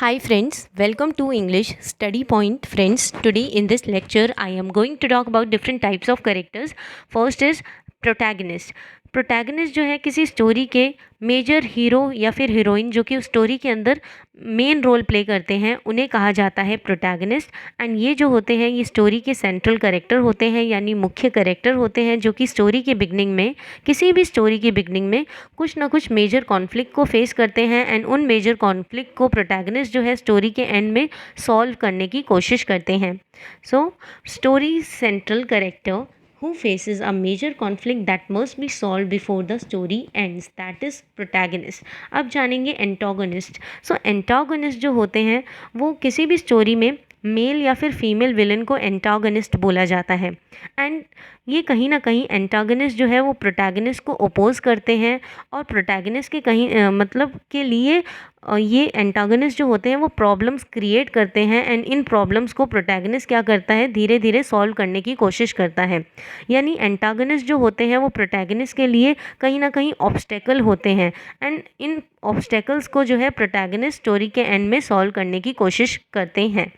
Hi friends, welcome to English Study Point friends. Today in this lecture I am going to talk about different types of characters. First is protagonist. Protagonist जो है किसी story के major hero या फिर heroine जो कि उस story के अंदर मेन रोल प्ले करते हैं उन्हें कहा जाता है प्रोटैगनिस्ट। एंड ये जो होते हैं ये स्टोरी के सेंट्रल कैरेक्टर होते हैं यानी मुख्य कैरेक्टर होते हैं जो कि स्टोरी के बिगनिंग में किसी भी स्टोरी के बिगनिंग में कुछ ना कुछ मेजर कॉन्फ्लिक्ट को फेस करते हैं एंड उन मेजर कॉन्फ्लिक्ट को प्रोटैगनिस्ट जो है स्टोरी के एंड में सॉल्व करने की कोशिश करते हैं। So story central character who faces a major conflict that must be solved before the story ends, that is protagonist। अब जानेंगे एंटागोनिस्ट। सो एंटागोनिस्ट जो होते हैं वो किसी भी स्टोरी में मेल या फिर फीमेल विलन को एंटागोनिस्ट बोला जाता है। एंड ये कहीं ना कहीं एंटागोनिस्ट जो है वो प्रोटैगनिस्ट को अपोज करते हैं और प्रोटैगनिस्ट के कहीं मतलब के लिए ये एंटागोनिस्ट जो होते हैं वो प्रॉब्लम्स क्रिएट करते हैं एंड इन प्रॉब्लम्स को प्रोटैगनिस्ट क्या करता है धीरे धीरे सॉल्व करने की कोशिश करता है। यानी एंटागोनिस्ट जो होते हैं वो प्रोटैगनिस्ट के लिए कहीं ना कहीं ऑब्स्टेकल होते हैं एंड इन ऑब्स्टेकल्स को जो है प्रोटैगनिस्ट स्टोरी के एंड में सॉल्व करने की कोशिश करते हैं।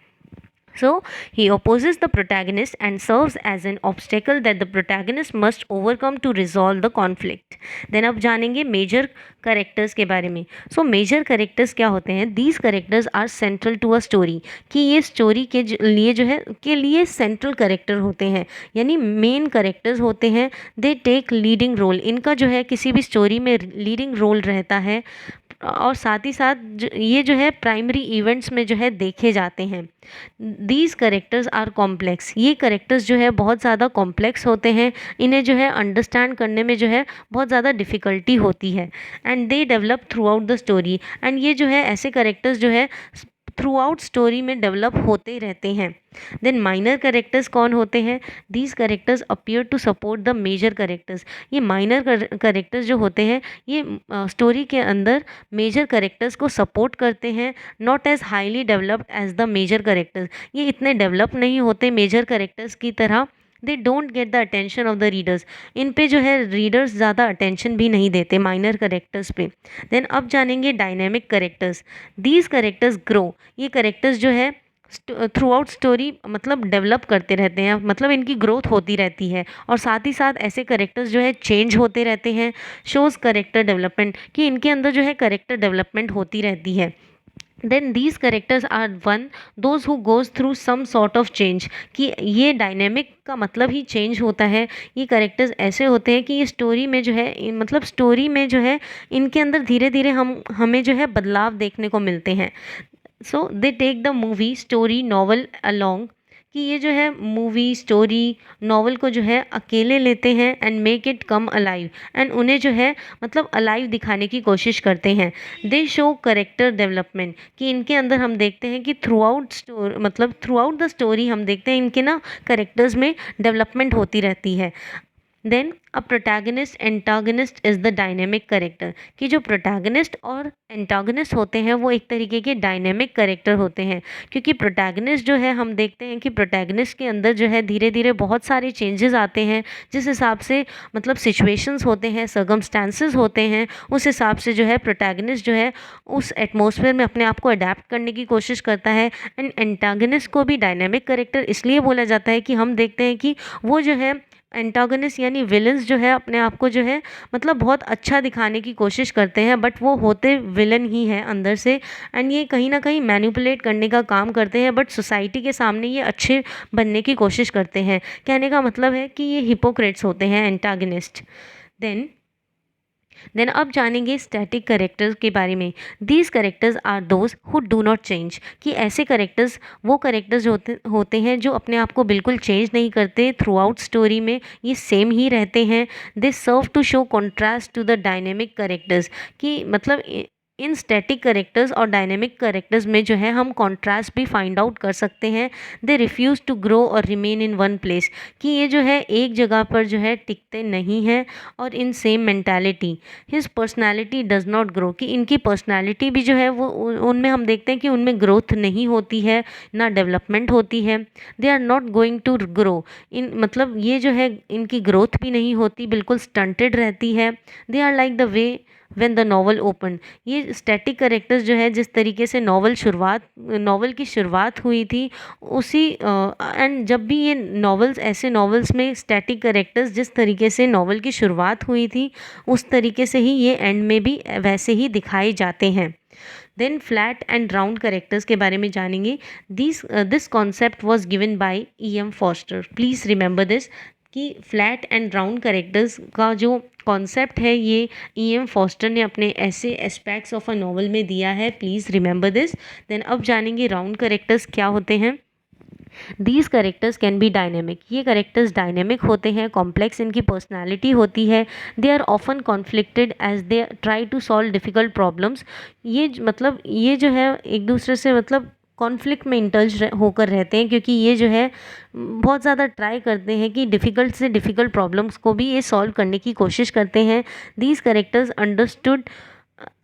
So he opposes the protagonist and serves as an obstacle that the protagonist must overcome to resolve the conflict. Then अब जानेंगे मेजर करेक्टर्स के बारे में। सो मेजर करेक्टर्स क्या होते हैं? These characters are central to a story, कि ये स्टोरी के लिए जो है के लिए सेंट्रल करेक्टर होते हैं यानी मेन करेक्टर्स होते हैं। दे टेक लीडिंग रोल, इनका जो है किसी भी स्टोरी में लीडिंग रोल रहता है और साथ ही साथ ये जो है प्राइमरी इवेंट्स में जो है देखे जाते हैं। दीज करेक्टर्स आर कॉम्प्लेक्स, ये करेक्टर्स जो है बहुत ज़्यादा कॉम्प्लेक्स होते हैं, इन्हें जो है अंडरस्टैंड करने में जो है बहुत ज़्यादा डिफ़िकल्टी होती है and they develop throughout the story. And ये जो है ऐसे करेक्टर्स जो है थ्रू आउट स्टोरी में डेवलप होते रहते हैं। देन माइनर करेक्टर्स कौन होते हैं? These characters appear to support the major characters. ये माइनर करेक्टर्स जो होते हैं ये स्टोरी के अंदर मेजर करेक्टर्स को सपोर्ट करते हैं, not as highly developed as the major characters. ये इतने डेवलप नहीं होते मेजर करेक्टर्स की तरह। They don't get the attention of the readers, इन पे जो है रीडर्स ज़्यादा अटेंशन भी नहीं देते माइनर करेक्टर्स पे। देन अब जानेंगे dynamic characters. These characters grow, ये करेक्टर्स जो है थ्रू आउट स्टोरी मतलब डेवलप करते रहते हैं, मतलब इनकी ग्रोथ होती रहती है और साथ ही साथ ऐसे करेक्टर्स जो है चेंज होते रहते हैं। शोज़ करेक्टर डेवलपमेंट, कि इनके अंदर जो है करेक्टर डेवलपमेंट होती रहती है। Then these characters are one those who goes through some sort of change, कि ये डायनेमिक का मतलब ही चेंज होता है। ये करेक्टर्स ऐसे होते हैं कि ये स्टोरी में जो है मतलब स्टोरी में जो है इनके अंदर धीरे धीरे हमें जो है बदलाव देखने को मिलते हैं। So they take the movie story novel along, कि ये जो है मूवी स्टोरी नॉवल को जो है अकेले लेते हैं and make it come alive, and उन्हें जो है मतलब अलाइव दिखाने की कोशिश करते हैं। दे शो करेक्टर डेवलपमेंट, कि इनके अंदर हम देखते हैं कि थ्रू आउट द स्टोरी हम देखते हैं इनके ना करेक्टर्स में डेवलपमेंट होती रहती है। Then a protagonist antagonist is the dynamic character, कि जो प्रोटैगनिस्ट और एंटागनिस्ट होते हैं वो एक तरीके के डायनेमिक करेक्टर होते हैं, क्योंकि प्रोटैगनिस्ट जो है हम देखते हैं कि प्रोटैगनिस्ट के अंदर जो है धीरे धीरे बहुत सारे चेंजेस आते हैं, जिस हिसाब से मतलब सिचुएशंस होते हैं, सर्कमस्टांसेस होते हैं, उस हिसाब से जो है प्रोटैगनिस्ट जो है उस एटमॉस्फेयर में अपने आप को अडेप्ट करने की कोशिश करता है। एंड एंटागनिस्ट को भी डायनेमिक करेक्टर इसलिए बोला जाता है कि हम देखते हैं कि वो जो है एंटागनिस्ट यानी विलन्स जो है अपने आप को जो है मतलब बहुत अच्छा दिखाने की कोशिश करते हैं, बट वो होते विलन ही हैं अंदर से। एंड ये कहीं ना कहीं मैनिपुलेट करने का काम करते हैं, बट सोसाइटी के सामने ये अच्छे बनने की कोशिश करते हैं। कहने का मतलब है कि ये हिपोक्रेट्स होते हैं एंटागनिस्ट। देन अब जानेंगे स्टैटिक करेक्टर्स के बारे में। These characters are those who do not change, कि ऐसे करेक्टर्स वो करेक्टर्स होते हैं जो अपने आप को बिल्कुल चेंज नहीं करते, थ्रू आउट स्टोरी में ये सेम ही रहते हैं। They serve to show contrast to the dynamic characters, कि मतलब इन स्टैटिक करेक्टर्स और डायनेमिक करेक्टर्स में जो है हम कॉन्ट्रास्ट भी फाइंड आउट कर सकते हैं। दे रिफ्यूज़ टू ग्रो और रिमेन इन वन प्लेस, कि ये जो है एक जगह पर जो है टिकते नहीं हैं और in same mentality. His personality does not grow, कि इनकी पर्सनैलिटी भी जो है वो उनमें हम देखते हैं कि उनमें ग्रोथ नहीं होती है, ना डेवलपमेंट होती है। They are not going to grow, इन मतलब ये जो है इनकी ग्रोथ भी नहीं होती, बिल्कुल स्टंटेड रहती है। They are like the way when the novel open. ये स्टैटिक कैरेक्टर्स जो है जिस तरीके से नॉवल की शुरुआत हुई थी उसी एंड जब भी ये नॉवेल्स ऐसे नॉवेल्स में स्टैटिक कैरेक्टर्स जिस तरीके से नॉवल की शुरुआत हुई थी उस तरीके से ही ये एंड में भी वैसे ही दिखाए जाते हैं। Then flat and round characters के बारे में जानेंगे। This concept was given by E.M. Forster. Please remember this कि फ्लैट एंड राउंड करेक्टर्स का जो कॉन्सेप्ट है ये E.M. फॉस्टर ने अपने ऐसे एस्पेक्ट्स ऑफ अ नॉवल में दिया है। Please remember this. देन अब जानेंगे राउंड करेक्टर्स क्या होते हैं। These characters can be dynamic. ये करेक्टर्स डायनेमिक होते हैं, कॉम्प्लेक्स इनकी पर्सनैलिटी होती है। They are often conflicted as they try to solve difficult problems. मतलब ये जो है एक दूसरे से मतलब कॉन्फ्लिक्ट में इंटल्ज होकर रहते हैं, क्योंकि ये जो है बहुत ज़्यादा ट्राई करते हैं कि डिफ़िकल्ट से डिफ़िकल्ट प्रॉब्लम्स को भी ये सॉल्व करने की कोशिश करते हैं। These characters understood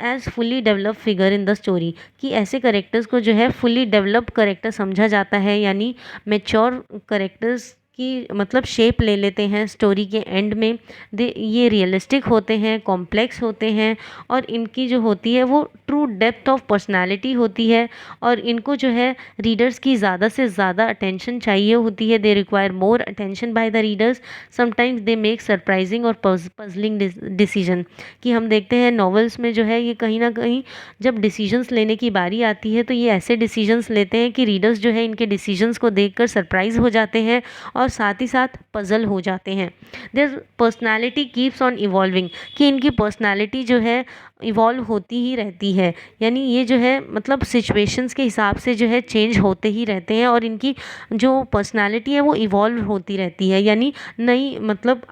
as fully develop figure in the story. कि ऐसे करेक्टर्स को जो है फुली डेवलप करेक्टर समझा जाता है, यानी मेच्योर करेक्टर्स की मतलब शेप ले लेते हैं स्टोरी के एंड में। ये रियलिस्टिक होते हैं, कॉम्प्लेक्स होते हैं और इनकी जो होती है वो ट्रू डेप्थ ऑफ पर्सनालिटी होती है और इनको जो है रीडर्स की ज़्यादा से ज़्यादा अटेंशन चाहिए होती है। They require more attention by the readers. Sometimes they make surprising और पजलिंग डिसीजन। कि हम देखते हैं नॉवेल्स में जो है ये कहीं ना कहीं जब डिसीजंस लेने की बारी आती है तो ये ऐसे डिसीजंस लेते हैं कि रीडर्स जो है इनके डिसीजंस को देखकर सरप्राइज हो जाते हैं और साथ ही साथ पजल हो जाते हैं। There personality keeps on evolving. कि इनकी पर्सनालिटी जो है इवॉल्व होती ही रहती है, यानी ये जो है मतलब सिचुएशंस के हिसाब से जो है चेंज होते ही रहते हैं और इनकी जो पर्सनालिटी है वो इवॉल्व होती रहती है, यानी नई मतलब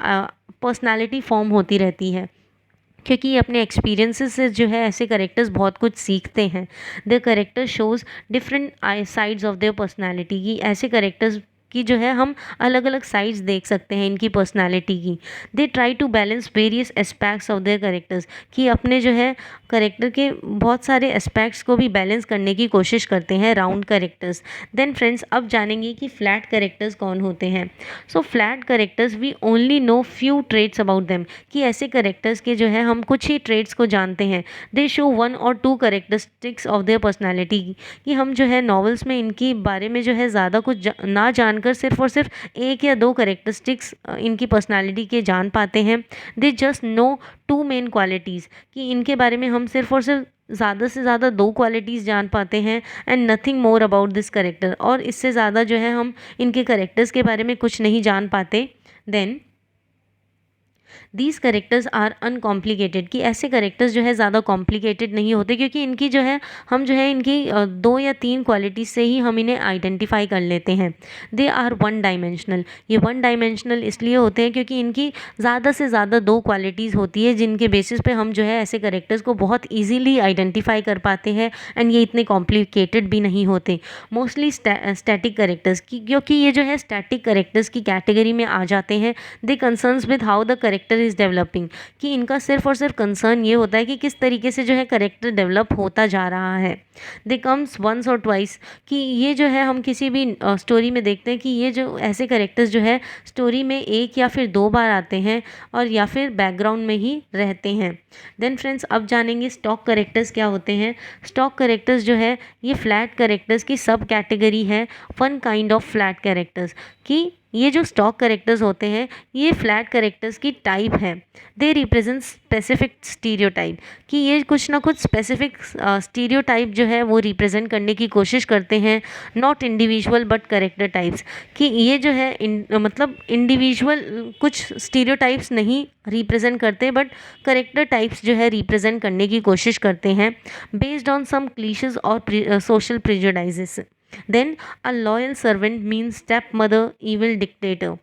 पर्सनालिटी फॉर्म होती रहती है, क्योंकि ये अपने एक्सपीरियंसेस से जो है ऐसे करेक्टर्स बहुत कुछ सीखते हैं। The character shows different sides of their personality. की ऐसे करेक्टर्स की जो है हम अलग अलग साइड्स देख सकते हैं इनकी पर्सनालिटी की। They try to balance various aspects of their characters. कि अपने जो है करेक्टर के बहुत सारे एस्पेक्ट्स को भी बैलेंस करने की कोशिश करते हैं राउंड करेक्टर्स। देन फ्रेंड्स अब जानेंगे कि फ्लैट करेक्टर्स कौन होते हैं। So flat characters we only know few traits about them. कि ऐसे करेक्टर्स के जो है हम कुछ ही ट्रेट्स को जानते हैं। दे शो 1 और 2 करेक्टरिस्टिक्स ऑफ देयर पर्सनालिटी। कि हम जो है नॉवेल्स में इनकी बारे में जो है ज़्यादा कुछ ना जानकर सिर्फ और सिर्फ 1 या 2 करेक्टरिस्टिक्स इनकी पर्सनालिटी के जान पाते हैं। They just know 2 main qualities. कि इनके बारे में हम सिर्फ और सिर्फ ज़्यादा से ज़्यादा 2 क्वालिटीज़ जान पाते हैं and nothing more about this character. और इससे ज़्यादा जो है हम इनके करेक्टर्स के बारे में कुछ नहीं जान पाते। Then these characters are uncomplicated. कि ऐसे करेक्टर्स जो है ज़्यादा कॉम्प्लिकेटेड नहीं होते, क्योंकि इनकी जो है हम जो है इनकी 2 या 3 क्वालिटीज़ से ही हम इन्हें आइडेंटिफाई कर लेते हैं। They are one dimensional. ये वन डायमेंशनल इसलिए होते हैं क्योंकि इनकी ज़्यादा से ज़्यादा 2 क्वालिटीज़ होती है जिनके बेसिस पे हम जो है ऐसे करेक्टर्स को बहुत ईजीली आइडेंटिफाई कर पाते हैं एंड ये इतने कॉम्प्लिकेटेड भी नहीं होते। मोस्टली स्टैटिक करेक्टर्स की, क्योंकि ये जो है स्टैटिक करेक्टर्स की कैटेगरी में आ जाते हैं। They concerns with how the character is developing. कि इनका सिर्फ और सिर्फ कंसर्न ये होता है कि किस तरीके से जो है करेक्टर डेवलप होता जा रहा है। दे कम्स वंस और ट्वाइस। कि ये जो है हम किसी भी स्टोरी में देखते हैं कि ये जो ऐसे करेक्टर्स जो है स्टोरी में 1 या फिर 2 बार आते हैं और या फिर बैकग्राउंड में ही रहते हैं। देन फ्रेंड्स अब जानेंगे स्टॉक करेक्टर्स क्या होते हैं। स्टॉक करेक्टर्स जो है ये फ्लैट करेक्टर्स की सब कैटेगरी है, one kind of flat characters. कि ये जो स्टॉक करेक्टर्स होते हैं ये फ्लैट करेक्टर्स की टाइप है। They represent specific stereotype. कि ये कुछ ना कुछ स्पेसिफिक स्टीरियोटाइप जो है वो रिप्रेजेंट करने की कोशिश करते हैं, not individual but character types. कि ये जो है मतलब इंडिविजुअल कुछ स्टीरियोटाइप्स नहीं रिप्रेजेंट करते बट करेक्टर टाइप्स जो है रिप्रेजेंट करने की कोशिश करते हैं बेस्ड ऑन सम क्लीशेस और social prejudices. Then a loyal servant means stepmother, evil dictator.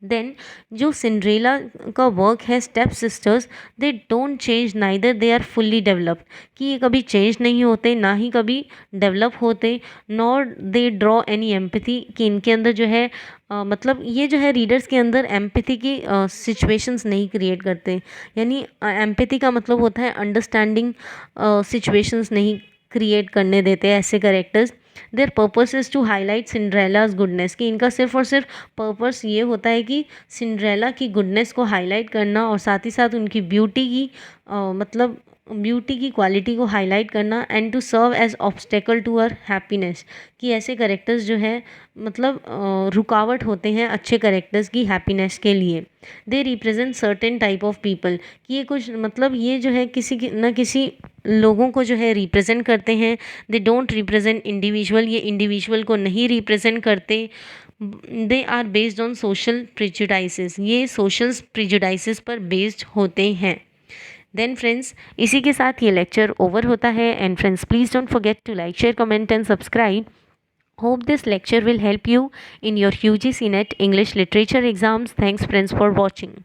Then जो सिंड्रेला का वर्क है step sisters, they don't change neither they are fully developed. कि ये कभी चेंज नहीं होते ना ही कभी डेवलप होते, nor they draw any empathy. कि इनके अंदर जो है मतलब ये जो है रीडर्स के अंदर एम्पैथी की सिचुएशंस नहीं क्रिएट करते। यानी एम्पैथी का मतलब होता है अंडरस्टैंडिंग सिचुएशंस नहीं क्रिएट करने देते ऐसे characters. Their purpose is to highlight Cinderella's goodness, कि इनका सिर्फ और सिर्फ पर्पस ये होता है कि सिंड्रेला की गुडनेस को हाईलाइट करना और साथ ही साथ उनकी ब्यूटी की मतलब ब्यूटी की क्वालिटी को हाईलाइट करना, and to serve as obstacle to our happiness, कि ऐसे करेक्टर्स जो है मतलब रुकावट होते हैं अच्छे करेक्टर्स की हैप्पीनेस के लिए। They represent certain type of people, कि ये कुछ मतलब ये जो है किसी लोगों को जो है रिप्रेजेंट करते हैं। दे डोंट रिप्रेजेंट इंडिविजुअल, ये इंडिविजुअल को नहीं रिप्रेजेंट करते। They are based on social prejudices, ये सोशल प्रिजुडाइसेस पर बेस्ड होते हैं। देन फ्रेंड्स, इसी के साथ ये लेक्चर ओवर होता है। And friends, please don't forget to like, share, comment and subscribe. Hope this lecture will help you in your UGC NET English Literature exams. Thanks friends for watching.